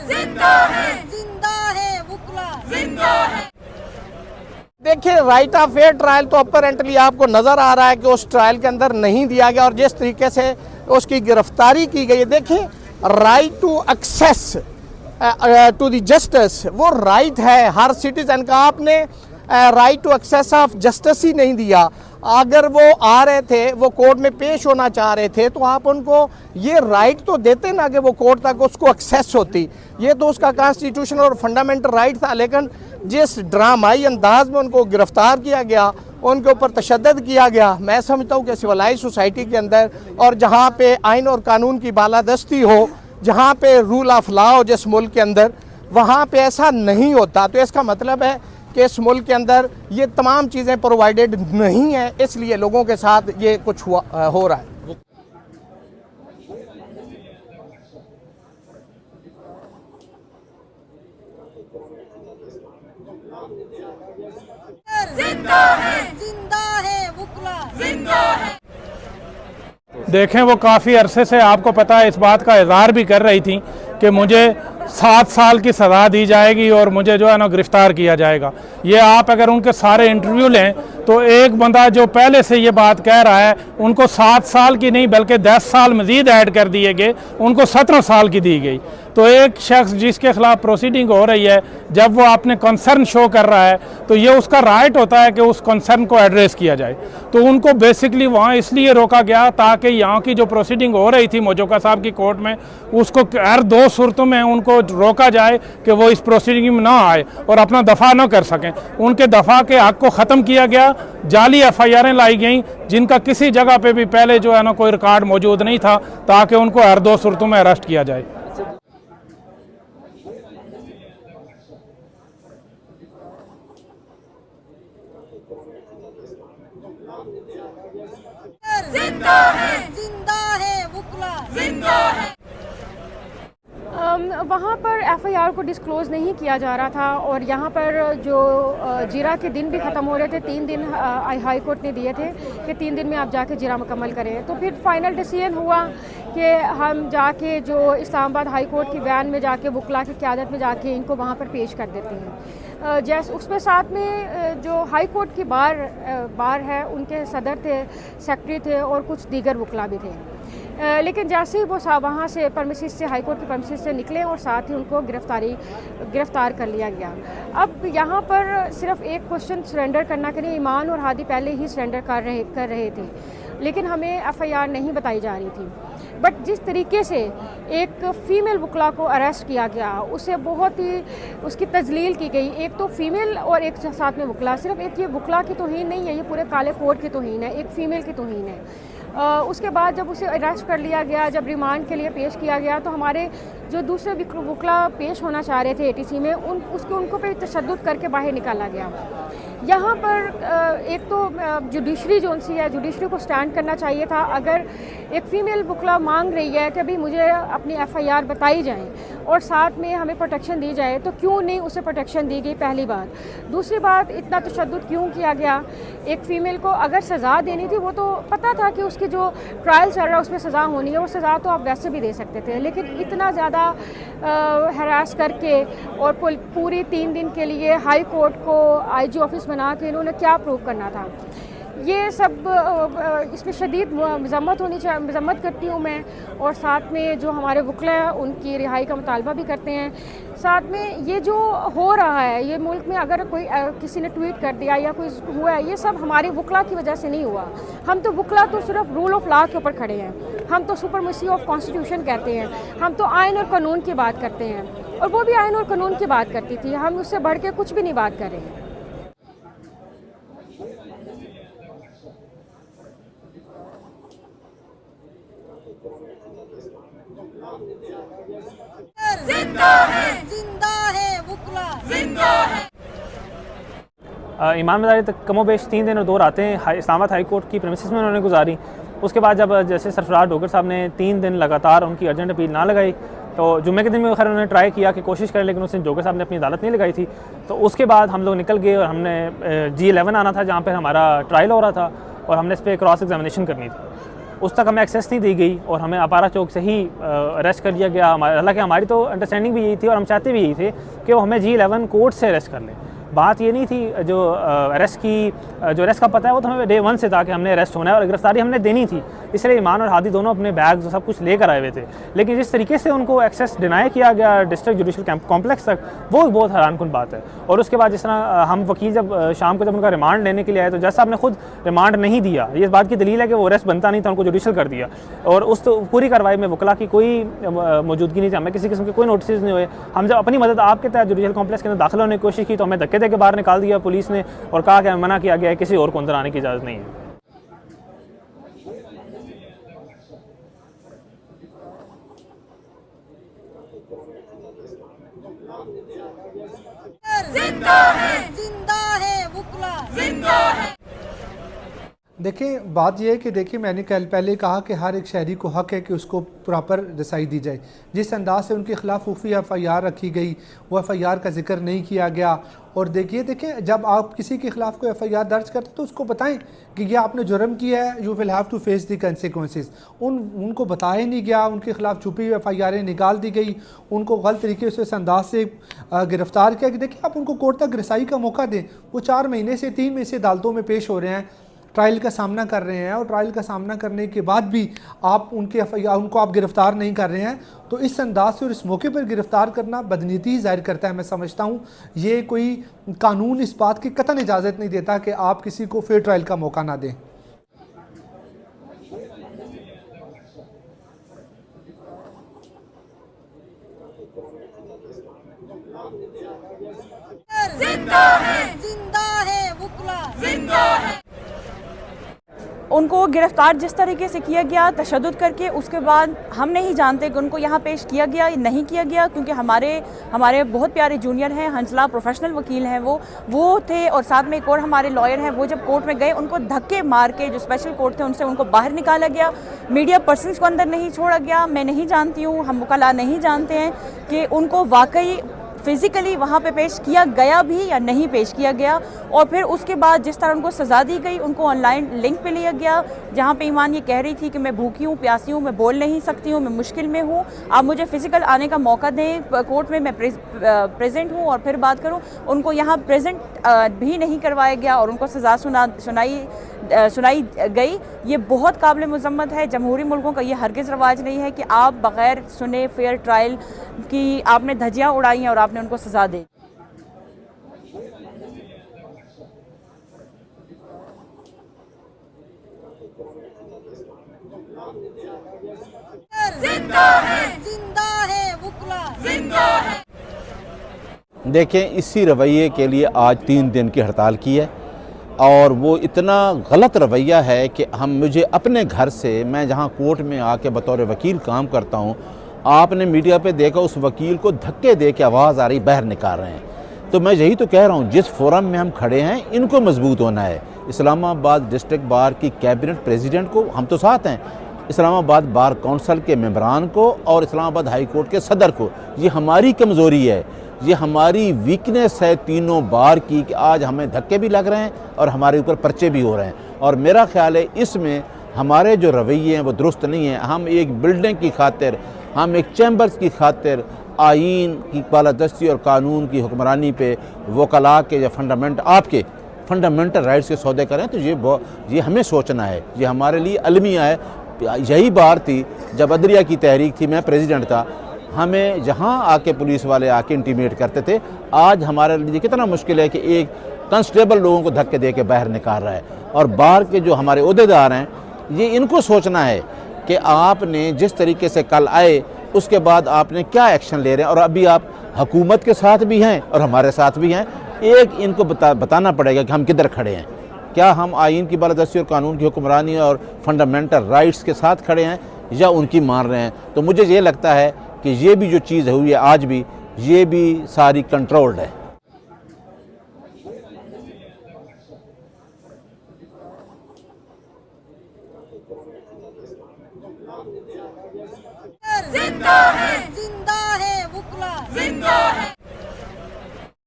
जिंदा है वुकला जिंदा है। देखिए, राइट ऑफ फेयर ट्रायल तो अपरेंटली आपको नज़र आ रहा है कि उस ट्रायल के अंदर नहीं दिया गया, और जिस तरीके से उसकी गिरफ्तारी की गई है, देखिए right to access to the justice वो राइट है हर सिटीजन का। आपने right to access of justice ही नहीं दिया। अगर वो आ रहे थे, वो कोर्ट में पेश होना चाह रहे थे, तो आप उनको ये राइट तो देते ना कि वो कोर्ट तक उसको एक्सेस होती। ये तो उसका कॉन्स्टिट्यूशनल और फंडामेंटल राइट था। लेकिन जिस ड्रामाई अंदाज में उनको गिरफ्तार किया गया, उनके ऊपर तशद्दुद किया गया, मैं समझता हूँ कि सिविलाइज सोसाइटी के अंदर, और जहाँ पे आइन और कानून की बालादस्ती हो, जहाँ पे रूल ऑफ लॉ हो जिस मुल्क के अंदर, वहाँ पे ऐसा नहीं होता। तो इसका मतलब है कि इस मुल्क के अंदर ये तमाम चीज़ें प्रोवाइडेड नहीं है, इसलिए लोगों के साथ ये कुछ हो रहा है। जिंदा है वुकला जिंदा है। देखें, वो काफ़ी अरसे से आपको पता है इस बात का इज़हार भी कर रही थी कि मुझे 7 साल की सज़ा दी जाएगी और मुझे जो है ना गिरफ़्तार किया जाएगा। ये आप अगर उनके सारे इंटरव्यू लें तो एक बंदा जो पहले से ये बात कह रहा है, उनको 7 साल की नहीं बल्कि 10 साल मज़ीद ऐड कर दिए गए, उनको 17 साल की दी गई। तो एक शख्स जिसके खिलाफ प्रोसीडिंग हो रही है, जब वो अपने कंसर्न शो कर रहा है, तो ये उसका राइट होता है कि उस कंसर्न को एड्रेस किया जाए। तो उनको बेसिकली वहाँ इसलिए रोका गया ताकि यहाँ की जो प्रोसीडिंग हो रही थी मोजोका साहब की कोर्ट में, उसको हर 2 सूरतों में उनको रोका जाए कि वो इस प्रोसीडिंग में ना आए और अपना दफ़ा न कर सकें। उनके दफ़ा के हक़ को ख़त्म किया गया। जाली FIR लाई गई जिनका किसी जगह पे भी पहले जो है ना कोई रिकॉर्ड मौजूद नहीं था, ताकि उनको हर 2 सूरतों में अरेस्ट किया जाए। जिंदा है वुकला जिंदा है। वहाँ पर FIR को डिस्क्लोज़ नहीं किया जा रहा था, और यहाँ पर जो जिरा के दिन भी ख़त्म हो रहे थे, 3 दिन हाई कोर्ट ने दिए थे कि 3 दिन में आप जाके जिरा मुकम्मल करें। तो फिर फाइनल डिसीजन हुआ कि हम जाके जो इस्लामाबाद हाई कोर्ट की वैन में जाके वुकला की क़यादत में जाके इनको वहाँ पर पेश कर देते हैं। जैसे उसमें साथ में जो हाई कोर्ट की बार है, उनके सदर थे, सेक्रेटरी थे और कुछ दीगर वुकला भी थे। लेकिन जैसे ही वो वहाँ से परमिसेस से, हाई कोर्ट के परमिसेस से निकले, और साथ ही उनको गिरफ़्तार कर लिया गया। अब यहाँ पर सिर्फ एक क्वेश्चन सरेंडर करना कि नहीं, ईमान और हादी पहले ही सरेंडर कर रहे थे, लेकिन हमें FIR नहीं बताई जा रही थी। बट जिस तरीके से एक फ़ीमेल वुकला को अरेस्ट किया गया, उसे बहुत ही उसकी तजलील की गई। एक तो फ़ीमेल और एक साथ में वुकला, सिर्फ एक ये वुकला की तौहीन नहीं है, ये पूरे काले कोड की तौहीन है, एक फ़ीमेल की तौहीन है। उसके बाद जब उसे अरेस्ट कर लिया गया, जब रिमांड के लिए पेश किया गया, तो हमारे जो दूसरे वुकला पेश होना चाह रहे थे ATC में, उनको पे तशद्दुद करके बाहर निकाला गया। यहाँ पर एक तो जुडिशरी जो उनसी है, जुडिशरी को स्टैंड करना चाहिए था। अगर एक फ़ीमेल वुकला मांग रही है कि अभी मुझे अपनी FIR बताई जाए और साथ में हमें प्रोटेक्शन दी जाए, तो क्यों नहीं उसे प्रोटेक्शन दी गई, पहली बात। दूसरी बात, इतना तशद्दुद क्यों किया गया। एक फ़ीमेल को अगर सज़ा देनी थी, वो तो पता था कि उसकी जो ट्रायल चल रहा है उसमें सज़ा होनी है, वो सज़ा तो आप वैसे भी दे सकते थे। लेकिन इतना ज़्यादा हरास करके और पूरी 3 दिन के लिए हाई कोर्ट को IG ऑफिस बना के इन्होंने क्या प्रूव करना था, ये सब इसमें शदीद मज़म्मत करती हूँ मैं। और साथ में जो हमारे वुकला हैं उनकी रिहाई का मुतालबा भी करते हैं। साथ में ये जो हो रहा है, ये मुल्क में अगर कोई किसी ने ट्वीट कर दिया या कोई हुआ है, ये सब हमारी वुकला की वजह से नहीं हुआ। हम तो वुकला तो सिर्फ रूल ऑफ लॉ के ऊपर खड़े हैं, हम तो सुपरमेसी ऑफ कॉन्स्टिट्यूशन कहते हैं, हम तो आइन और कानून की बात करते हैं, और वो भी आइन और कानून की बात करती थी। हम उससे बढ़ के कुछ भी नहीं बात कर रहे हैं। जिंदा है वुकला जिंदा है। ईमान मदारी तक कमोबेश 3 दिन और 2 रातें इस्लामाबाद हाई कोर्ट की प्रेमिसेस में उन्होंने गुजारी। उसके बाद जब जैसे सरफराज डोगर साहब ने 3 दिन लगातार उनकी अर्जेंट अपील ना लगाई, तो जुम्मे के दिन में खैर उन्होंने ट्राई किया कि कोशिश करें, लेकिन उसने डोगर साहब ने अपनी अदालत नहीं लगाई थी। तो उसके बाद हम लोग निकल गए और हमने G11 आना था, जहाँ पर हमारा ट्रायल हो रहा था, और हमने इस पर क्रॉस एग्जामिनेशन करनी थी। उस तक हमें एक्सेस नहीं दी गई और हमें अपारा चौक से ही अरेस्ट कर लिया गया। हालांकि हमारी तो अंडरस्टैंडिंग भी यही थी और हम चाहते भी यही थे कि वो हमें G11 कोर्ट से अरेस्ट कर लें। बात ये नहीं थी जो अरेस्ट का पता है वो तो हमें डे 1 से था कि हमने अरेस्ट होना है और गिरफ्तारी हमने देनी थी, इसलिए ईमान और हादी दोनों अपने बैग सब कुछ लेकर आए हुए थे। लेकिन जिस तरीके से उनको एक्सेस डिनाई किया गया डिस्ट्रिक्ट जुडिशल कॉम्प्लेक्स तक, वो बहुत हैरानकुन बात है। और उसके बाद जिस तरह हम वकील जब शाम को जब उनका रिमांड लेने के लिए आए तो जज साहब ने खुद रिमांड नहीं दिया। ये इस बात की दलील है कि वो अरेस्ट बनता नहीं था, उनको जुडिशल कर दिया। और उस तो पूरी कार्रवाई में वकला की कोई मौजूदगी नहीं थी, हमें किसी किस्म के कोई नोटिस नहीं हुए। हम जब अपनी मदद आपके तहत जुडिशल कॉम्प्लेक्स के अंदर दाखिल होने की कोशिश की तो हमें धक्के दे के बाहर निकाल दिया पुलिस ने और कहा कि मना किया गया है, किसी और को अंदर आने की इजाज़त नहीं है। जिंदा है वुकला, जिंदा है। देखिए बात यह है कि देखिए मैंने कल पहले कहा कि हर एक शहरी को हक़ है कि उसको प्रॉपर रसाई दी जाए। जिस अंदाज से उनके ख़िलाफ़ खुफी FIR रखी गई वो FIR का जिक्र नहीं किया गया। और देखिए जब आप किसी के ख़िलाफ़ कोई FIR दर्ज करते तो उसको बताएं कि ये आपने जुर्म किया है, you will have to face the consequences. उनको बताया नहीं गया, उनके ख़िलाफ़ छुपी हुई FIR निकाल दी गई, उनको गलत तरीके से इस अंदाज से गिरफ़्तार किया कि देखिए आप उनको कोर्ट तक रसाई का मौका दें। वो 4 महीने से 3 महीने से अदालतों में पेश हो रहे हैं, ट्रायल का सामना कर रहे हैं और ट्रायल का सामना करने के बाद भी आप उनको आप गिरफ़्तार नहीं कर रहे हैं, तो इस अंदाज से और इस मौके पर गिरफ़्तार करना बदनीति ज़ाहिर करता है। मैं समझता हूँ ये कोई कानून इस बात की कतई इजाज़त नहीं देता कि आप किसी को फेयर ट्रायल का मौका ना दें। जिंदा है वुकला, जिंदा है। उनको गिरफ़्तार जिस तरीके से किया गया तशद्दुद करके, उसके बाद हम नहीं जानते कि उनको यहाँ पेश किया गया या नहीं किया गया, क्योंकि हमारे बहुत प्यारे जूनियर हैं, हंसला प्रोफेशनल वकील हैं, वो थे और साथ में एक और हमारे लॉयर हैं। वो जब कोर्ट में गए उनको धक्के मार के जो स्पेशल कोर्ट थे उनसे उनको बाहर निकाला गया, मीडिया पर्सनस को अंदर नहीं छोड़ा गया। मैं नहीं जानती हूँ, हम वकला नहीं जानते हैं कि उनको वाकई फ़िज़िकली वहाँ पे पेश किया गया भी या नहीं पेश किया गया। और फिर उसके बाद जिस तरह उनको सज़ा दी गई, उनको ऑनलाइन लिंक पे लिया गया जहाँ पे ईमान ये कह रही थी कि मैं भूखी हूँ, प्यासी हूँ, मैं बोल नहीं सकती हूँ, मैं मुश्किल में हूँ, आप मुझे फ़िज़िकल आने का मौका दें, कोर्ट में मैं प्रेजेंट हूँ और फिर बात करूँ। उनको यहाँ प्रेजेंट भी नहीं करवाया गया और उनको सज़ा सुनाई गई। ये बहुत काबिल मज़म्मत है। जमहूरी मुल्कों का ये हरगिज़ रवाज नहीं है कि आप बग़ैर सुने फेयर ट्रायल की आपने धज्जियाँ उड़ाई हैं और आपने उनको सज़ा दी। जिंदा है वुकला, जिंदा है। देखें, इसी रवैये के लिए आज 3 दिन की हड़ताल की है और वो इतना गलत रवैया है कि मुझे अपने घर से, मैं जहाँ कोर्ट में आके बतौर वकील काम करता हूँ, आपने मीडिया पे देखा उस वकील को धक्के दे के आवाज़ आ रही बाहर निकाल रहे हैं। तो मैं यही तो कह रहा हूँ, जिस फोरम में हम खड़े हैं इनको मजबूत होना है। इस्लामाबाद डिस्ट्रिक्ट बार की कैबिनेट प्रेसिडेंट को हम तो साथ हैं, इस्लामाबाद बार काउंसिल के मेंबरान को और इस्लामाबाद हाई कोर्ट के सदर को। ये हमारी कमज़ोरी है, ये हमारी वीकनेस है तीनों बार की कि आज हमें धक्के भी लग रहे हैं और हमारे ऊपर पर्चे भी हो रहे हैं। और मेरा ख्याल है इसमें हमारे जो रवैये हैं वो दुरुस्त नहीं है। हम एक बिल्डिंग की खातिर, हम एक चैम्बर्स की खातिर आईन की बालादस्ती और कानून की हुक्मरानी पे वकला के या आपके फंडामेंटल राइट्स के सौदे करें, तो ये हमें सोचना है। ये हमारे लिए अलमिया है। यही बार थी जब अदरिया की तहरीक थी, मैं प्रेसिडेंट था, हमें जहाँ आके पुलिस वाले आके इंटीमेट करते थे। आज हमारे लिए कितना मुश्किल है कि एक कंस्टेबल लोगों को धक्के दे के बाहर निकाल रहा है। और बाहर के जो हमारे ओहदेदार हैं, ये इनको सोचना है कि आपने जिस तरीके से कल आए उसके बाद आपने क्या एक्शन ले रहे हैं। और अभी आप हुकूमत के साथ भी हैं और हमारे साथ भी हैं। एक इनको बताना पड़ेगा कि हम किधर खड़े हैं। क्या हम आइन की बालादस्ती और कानून की हुक्मरानी और फंडामेंटल राइट्स के साथ खड़े हैं या उनकी मान रहे हैं। तो मुझे ये लगता है कि ये भी जो चीज़ हुई है आज भी, ये भी सारी कंट्रोल्ड है। जिंदा है वुकला, जिंदा